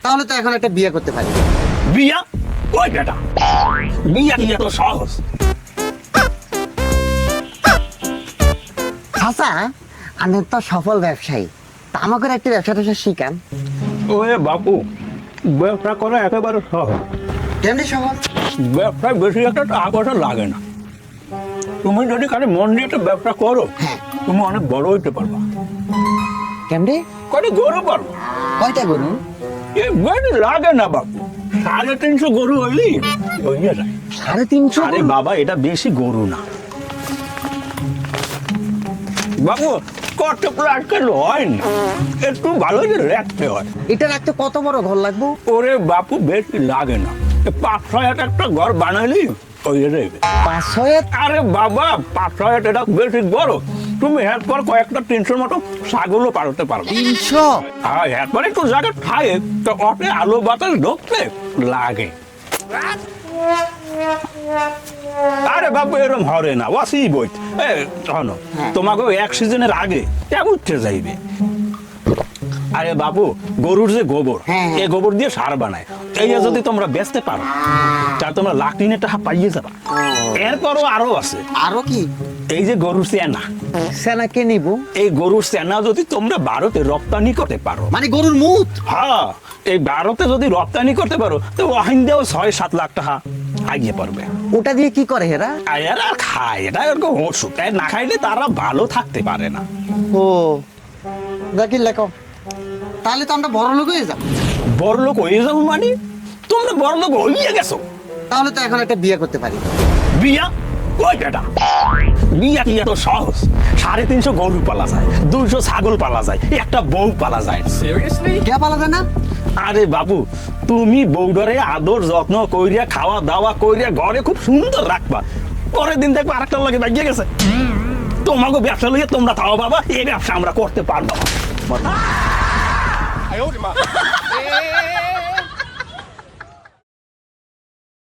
তাহলে তো এখন একটা বিয়ে করতে পারি। বিয়া? ওই বেটা, বিয়া কি এত সহজ? চাচা, আমি তো সফল ব্যবসায়ী, তা আমাকে একটা ব্যবসা ট্যাবসা শিখান। ওরে বাপু, ব্যবসা করা একেবারে সহজ। কেমনি সহজ? ব্যবসায় বেশি একটা টাকা পয়সা লাগে না। তুমি যদি খালি মন দিয়ে একটা ব্যবসা করো, তুমি অনেক বড় হইতে পারবা। কেমনি? কয়টা গরু পারবা? কয়টা গরু? এ বেশি লাগে না বাপু, 350 গরু হইলেই হইয়া যায়। 350? আরে বাবা, এটা বেশি গরু না বাবু, কত আজকাল হয় না, একটু ভালো করে রাখতে হয়। এটা রাখতে কত বড় ঘর লাগবো? ওরে বাপু, বেশি লাগে না, 5-6 একটা ঘর বানাইলি হয়ে যাবে। 5-6? আরে বাবা, 5-6 এটা বেশি বড়। তুমি এরপর কয়েকটা 300 মতো ছাগলও পালতে পারবে। 300? আর এরপরে একটু জায়গা খায় তো অটে আলো বাতাস ঢুকতে লাগে। আরে বাবু, এরকম হরে না, ওয়াসি বই শোনো, তোমাকে এক সিজনের আগে উঠতে যাইবে। আরে বাবু, গরুর যে গোবর, এই গোবর দিয়ে সার বানায়, এই যদি তোমরা বেচতে পারো তা তোমরা লাখ টিনের টাকা পাইয়ে যাবা। এরপরও আরো আছে। আরো কি? এই যে গরুর সেনা, সেনা কে নিব? এই গরুর সেনা যদি তোমরা ভারতে রপ্তানি করতে পারো, মানে গরুর মুখ? হ্যাঁ, এই ভারতে যদি রপ্তানি করতে পারো তো ওয়াহিন্দাও 6-7 লাখ টাকা আইয়ে পারবে। ওটা দিয়ে কি করে এরা? আর এরা খায়, এটা এরকম ওষুধ, তাই না খাইলে তারা ভালো থাকতে পারে না। ও দেখি লেখো, তাহলে তো আমরা বড় লোক হয়ে যাবো। বড় লোক হয়ে যাবো মানে? তোমরা বড় লোক হইয়া গেছো, তাহলে তো এখন একটা বিয়ে করতে পারি। বিয়া? ওই বেটা, বিয়া কি এত সহজ? 350 গরু পালা যায়, 200 ছাগল পালা যায়, একটা বউ পালা যায়। সিরিয়াসলি? কে পালা যায় না? আরে বাবু, তুমি বউডারে আদর যত্ন কইরিয়া, খাওয়া দাওয়া কইরিয়া ঘরে খুব সুন্দর রাখবা, পরের দিন দেখবা আরেকটা লাগে বাগিয়ে গেছে। তোমাকে ব্যবসা লইয়া তোমরা থাও বাবা, এই ব্যবসা আমরা করতে পারবো না।